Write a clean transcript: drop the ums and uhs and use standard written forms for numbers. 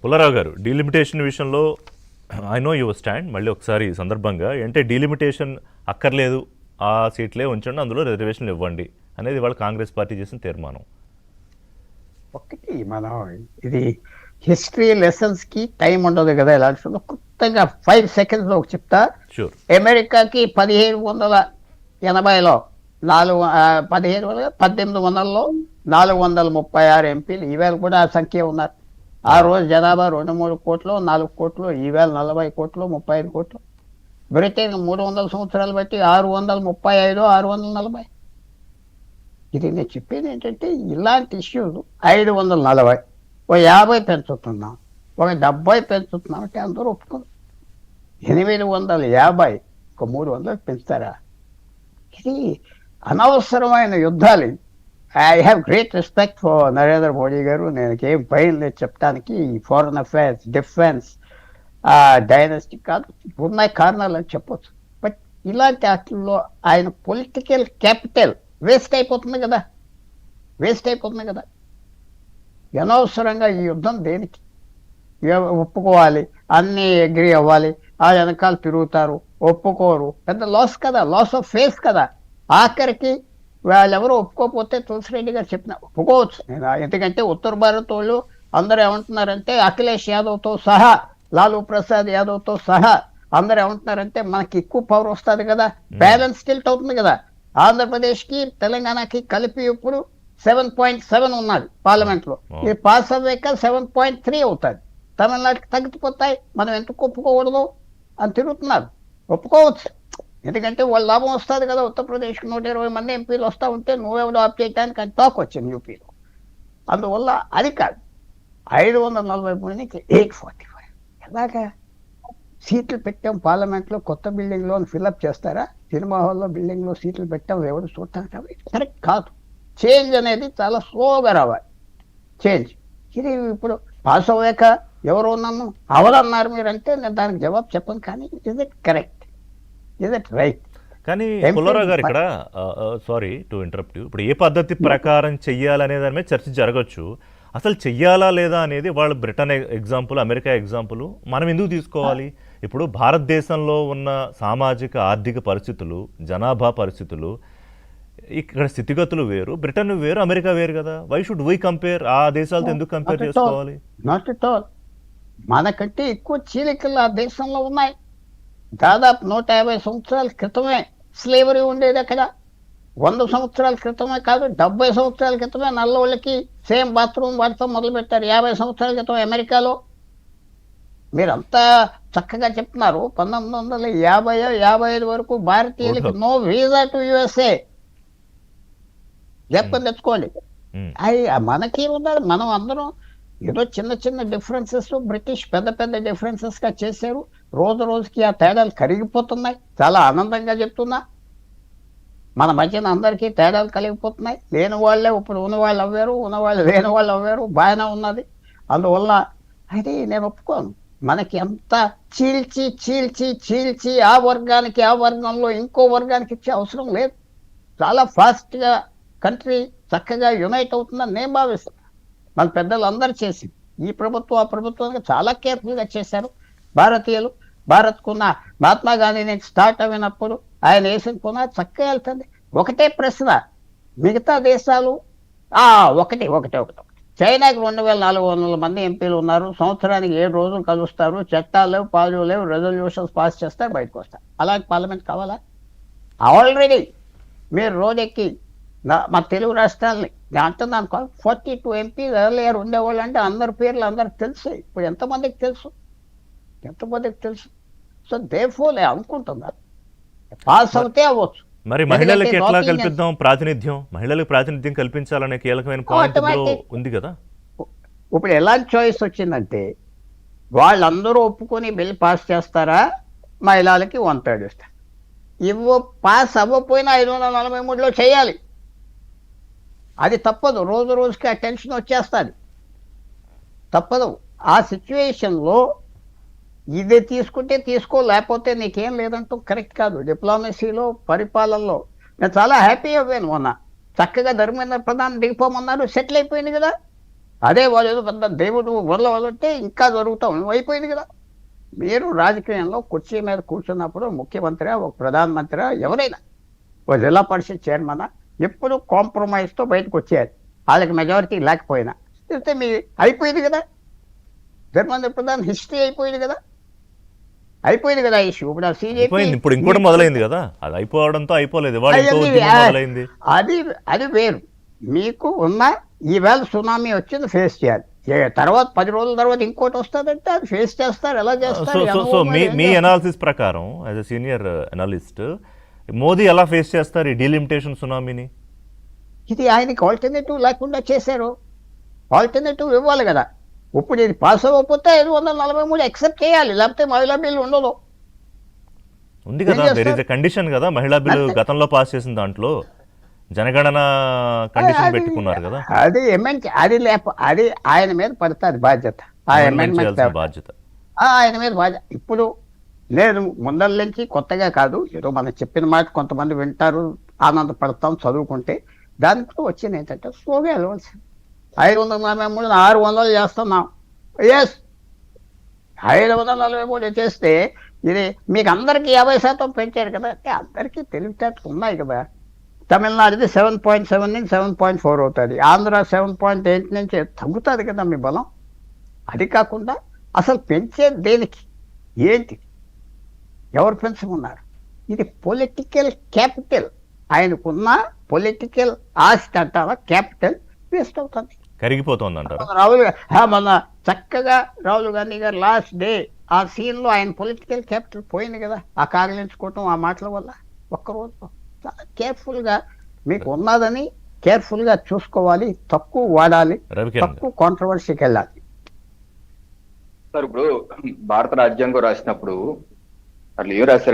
పుల్లారావు గారు, డీలిమిటేషన్ విషయంలో I know your stand. మళ్ళీ ఒకసారి ఈ సందర్భంగా అంటే డీలిమిటేషన్ అక్కర్లేదు, ఆ సీట్లే ఉంచండి, అందులో రిజర్వేషన్లు ఇవ్వండి అనేది వాళ్ళ కాంగ్రెస్ పార్టీ చేసిన తీర్మానం. ఒకటి మనం ఇది హిస్టరీ లెసన్స్ కి టైం ఉండదు కదా. ఇలాంటి కొత్తగా 5 seconds లో చెప్తా. షూర్. అమెరికాకి 1780లో 1800లో 436 ఎంపీలు. ఈవేళ కూడా ఆ సంఖ్య ఉన్నారు. ఆ రోజు జనాభా 2-3 కోట్లు, 4 కోట్లు, ఈవేళ 40 కోట్లు, 35 కోట్లు. బ్రిటన్ 300 సంవత్సరాలు బట్టి 635, 640. ఇది నేను చెప్పేది ఏంటంటే ఇలాంటి ఇష్యూలు 540, ఓ 50 పెంచుతున్నాం, ఒక 70 పెంచుతున్నాం అంటే అందరూ ఒప్పుకోరు. 850, ఒక 300 పెంచుతారా? ఇది అనవసరమైన యుద్ధాలు. I have great respect for Narendra Modi గారు. నేను ఏం భయం లేదు చెప్పడానికి. ఫారెన్ అఫైర్స్, డిఫెన్స్, డైనస్టీ కాదు, ఉన్నాయి కారణాలు అని చెప్పొచ్చు. బట్ ఇలాంటి వాటిల్లో ఆయన పొలిటికల్ క్యాపిటల్ వేస్ట్ అయిపోతుంది కదా. అనవసరంగా ఈ యుద్ధం దేనికి? ఒప్పుకోవాలి, అన్నీ అగ్రి అవ్వాలి, ఆ వెనకాల తిరుగుతారు, ఒప్పుకోరు. పెద్ద లాస్ కదా, లాస్ ఆఫ్ ఫేస్ కదా. ఆఖరికి వాళ్ళెవరో ఒప్పుకోకపోతే తులసిరెడ్డి గారు చెప్పిన ఒప్పుకోవచ్చు నేను. ఎందుకంటే ఉత్తర భారత్ వాళ్ళు అందరూ ఏమంటున్నారంటే అఖిలేష్ యాదవ్తో సహా, లాలూ ప్రసాద్ యాదవ్తో సహా అందరూ ఏమంటున్నారంటే మనకి ఎక్కువ పవర్ వస్తుంది కదా, బ్యాలెన్స్ టిల్ట్ అవుతుంది కదా. ఆంధ్రప్రదేశ్కి తెలంగాణకి కలిపి ఇప్పుడు 7.7 ఉన్నది పార్లమెంట్లో. ఇది పాస్ అవ్వాక 7.3 అవుతుంది. తమిళనాడుకి తగ్గిపోతాయి. మనం ఎందుకు ఒప్పుకోకూడదు అని తిరుగుతున్నారు. ఒప్పుకోవచ్చు, ఎందుకంటే వాళ్ళ లాభం వస్తుంది కదా. ఉత్తరప్రదేశ్కి 120 మంది ఎంపీలు వస్తూ ఉంటే నువ్వెవరో ఆప్ చేయడానికి అని టాక్ వచ్చింది యూపీలో. అందువల్ల అది కాదు, 543కి 845. ఎలాగా సీట్లు పెట్టాం పార్లమెంట్లో, కొత్త బిల్డింగ్లో ఫిల్అప్ చేస్తారా? సినిమా హాల్లో బిల్డింగ్లో సీట్లు పెట్టాం, ఎవరు చూడటానికి కాబట్టి కరెక్ట్ కాదు. చేంజ్ అనేది చాలా స్లోగా రావాలి. చేంజ్ ఇది ఇప్పుడు పాస్ అవ్వాక ఎవరో నన్ను అవరన్నారు మీరంటే నేను దానికి జవాబు చెప్పను. కానీ is it correct, is it right? కానీ పుల్లారావు గారు ఇక్కడ సారీ టు ఇంటరప్ట్ యూ, ఇప్పుడు ఏ పద్ధతి ప్రకారం చెయ్యాలనే దాని మీద చర్చ జరగచ్చు. అసలు చెయ్యాలా లేదా అనేది వాళ్ళు బ్రిటన్ ఎగ్జాంపుల్, అమెరికా ఎగ్జాంపుల్ మనం ఎందుకు తీసుకోవాలి? ఇప్పుడు భారతదేశంలో ఉన్న సామాజిక ఆర్థిక పరిస్థితులు, జనాభా పరిస్థితులు, ఇక్కడ స్థితిగతులు వేరు, బ్రిటన్ వేరు, అమెరికా వేరు కదా. Why should we compare? ఆ దేశాలతో ఎందుకు కంపేర్ చేసుకోవాలి? Not at all. మనకంటే ఎక్కువ చీలికలు ఆ దేశంలో ఉన్నాయి. దాదాపు 150 సంవత్సరాల క్రితమే స్లేవరీ ఉండేది అక్కడ. 100 సంవత్సరాల క్రితమే కాదు, 70 సంవత్సరాల క్రితమే నల్లవాళ్ళకి సేమ్ బాత్రూమ్ వాడటం మొదలుపెట్టారు. 50 సంవత్సరాల క్రితం అమెరికాలో. మీరంతా చక్కగా చెప్తున్నారు. 1950-55 వరకు భారతీయులకి నో వీసా టు యుఎస్ఏ. చెప్పని తెచ్చుకోండి. మనకి ఉన్నది, మనం అందరం ఏదో చిన్న చిన్న డిఫరెన్సెస్ బ్రిటిష్ పెద్ద పెద్ద డిఫరెన్సెస్ గా చేశారు. రోజు రోజుకి ఆ తేడాలు కరిగిపోతున్నాయి. చాలా ఆనందంగా చెప్తున్నా, మన మధ్యన అందరికీ తేడాలు కలిగిపోతున్నాయి. లేని వాళ్ళే ఇప్పుడు ఉన్నవాళ్ళు అవ్వారు, ఉన్నవాళ్ళు లేని వాళ్ళు అవ్వారు. బాగానే ఉన్నది. అందువల్ల అది నేను ఒప్పుకోను. మనకి ఎంత చీల్చి చీల్చి చీల్చి ఆ వర్గానికి ఆ వర్గంలో ఇంకో వర్గానికి ఇచ్చే అవసరం లేదు. చాలా ఫాస్ట్గా కంట్రీ చక్కగా యునైట్ అవుతుందని నేను భావిస్తాను. మన పెద్దలు అందరూ చేసి, ఈ ప్రభుత్వం ఆ ప్రభుత్వానికి చాలా కేర్ఫుల్గా చేశారు భారతీయులు. భారత్కున్న మహాత్మా గాంధీ నుంచి స్టార్ట్ అయినప్పుడు ఆయన వేసిన పునాది చక్కగా వెళ్తుంది. ఒకటే ప్రశ్న, మిగతా దేశాలు ఒకటి చైనాకి 2400 మంది ఎంపీలు ఉన్నారు. సంవత్సరానికి 7 రోజులు కలుస్తారు. చట్టాలు లేవు, పాలు లేవు, రెజల్యూషన్స్ పాస్ చేస్తారు, బయటకు వస్తారు. అలాంటి పార్లమెంట్ కావాలా? ఆల్రెడీ మీరు రోజెక్కి మా తెలుగు రాష్ట్రాలని అంటున్నాను, 42 ఎంపీలు ఎర్లియర్ ఉండేవాళ్ళు అంటే అందరి పేర్లు అందరికి తెలుసు. ఇప్పుడు ఎంతమందికి తెలుసు? సో దేర్ఫోర్ అనుకుంటున్నారు పాస్ అవుతే అవ్వచ్చు. మరి మహిళలకు ఎట్లా కల్పిద్దాం ప్రాతినిధ్యం? మహిళలకు ప్రాతినిధ్యం కల్పించాలనే కీలకమైన పాయింట్ ఉంది కదా. ఇప్పుడు ఎలాంటి చాయిస్ వచ్చిందంటే, వాళ్ళందరూ ఒప్పుకొని బిల్ పాస్ చేస్తారా, మహిళలకి 1/3 ఇస్తారు. పాస్ అవ్వకపోయినా 543లో చేయాలి. అది తప్పదు. రోజు రోజుకి ఆ టెన్షన్ వచ్చేస్తుంది, తప్పదు. ఆ సిచ్యువేషన్లో ఇది తీసుకుంటే తీసుకో, లేకపోతే నీకేం లేదంటూ కరెక్ట్ కాదు. డిప్లొమసీలో, పరిపాలనలో నేను చాలా హ్యాపీ అయ్యాను. మొన్న చక్కగా ధర్మేంద్ర ప్రధాన్ దిగిపోమన్నారు, సెటిల్ అయిపోయింది కదా. అదే వాళ్ళు ఏదో పెద్ద దేవుడు వదలవలంటే ఇంకా జరుగుతాం అయిపోయింది కదా. మీరు రాజకీయంలో కుర్చీ మీద కూర్చున్నప్పుడు ముఖ్యమంత్రి, ఒక ప్రధానమంత్రి, ఎవరైనా ఒక జిల్లా పరిషత్ చైర్మన్ ఎప్పుడు కాంప్రమైజ్తో బయటకు వచ్చేయాలి, వాళ్ళకి మెజారిటీ లేకపోయినా. అయితే మీ అయిపోయింది కదా, ధర్మేంద్ర ప్రధాన్ హిస్టరీ అయిపోయింది కదా, అయిపోయింది కదా ఇష్యూ. ఇప్పుడు సిజేపీ అయిపోయింది, ఇప్పుడు ఇంకోటి మొదలైంది కదా, అది అయిపోవడంతో అయిపోలేదు, ఇవాళ ఇంకో ఉద్యమం మొదలైంది. అది అది వేరు. మీకు ఉన్న ఈవేళ సునామీ వచ్చింది ఫేస్ చేయాలి, తర్వాత 10 రోజుల తర్వాత ఇంకోటి వస్తుందంటే అది ఫేస్ చేస్తారు. ఎలా చేస్తారు? సో మీ అనాలిసిస్ ప్రకారం as a senior analyst Modi ఎలా ఫేస్ చేస్తారు ఈ డీలిమిటేషన్ సునామీని? ఇది ఆయనకి ఆల్టర్నేటివ్ లేకుండా చేశారు. ఆల్టర్నేటివ్ ఇవ్వాలి కదా. ఇప్పుడు ఇది పాస్ అవ్వకపోతే 543 యాక్సెప్ట్ చేయాలి, లేకపోతే మహిళా బిల్లు ఉండదు. ఉంది కదా, దేర్ ఇస్ ఎ కండిషన్ కదా, మహిళా బిల్లు గతంలో పాస్ చేసిన దాంట్లో జనగణన కండిషన్ పెట్టుకున్నారు కదా. అది ఎమెంట్, అది అది ఆయన మీద పడుతుంది బాధ్యత. ఆ అమెండ్మెంట్ బాధ్యత ఆయన మీద బాధ్యత. ఇప్పుడు లేదు, ముందర నుంచి కొత్తగా కాదు, ఏదో మనం చెప్పిన మాట కొంతమంది వింటారు, ఆనందపడతాం చదువుకుంటే. దానికి వచ్చింది ఏంటంటే స్లోగా వెళ్ళవలసింది. 543 600 చేస్తున్నాం. ఎస్, 543 చేస్తే ఇది మీకు అందరికీ 50% పెంచారు కదా. అంటే అందరికీ తెలివితేటలు ఉన్నాయి కదా. తమిళనాడుది 7.7 నుంచి 7.4 అవుతుంది, ఆంధ్ర 7.8 నుంచి తగ్గుతుంది కదా మీ బలం. అది కాకుండా అసలు పెంచేది దేనికి, ఏంటి, ఎవరు పెంచుకున్నారు? ఇది పొలిటికల్ క్యాపిటల్. ఆయనకున్న పొలిటికల్ ఆస్తి అంటారా, క్యాపిటల్ వేస్ట్ అవుతుంది, కరిగిపోతుంది అంటారు. మన చక్కగా రాహుల్ గాంధీ గారు లాస్ట్ డే ఆ సీన్లో ఆయన పొలిటికల్ క్యాపిటల్ పోయింది కదా, ఆ కాగిలించుకోవటం, ఆ మాటల వల్ల. ఒక్కరోజు చాలా కేర్ఫుల్గా మీకు ఉన్నదని కేర్ఫుల్గా చూసుకోవాలి, తక్కువ వాడాలి, తక్కువ కాంట్రవర్సీకి వెళ్ళాలి. సార్ ఇప్పుడు భారత రాజ్యాంగం రాసినప్పుడు అట్లా ఏం రాశారు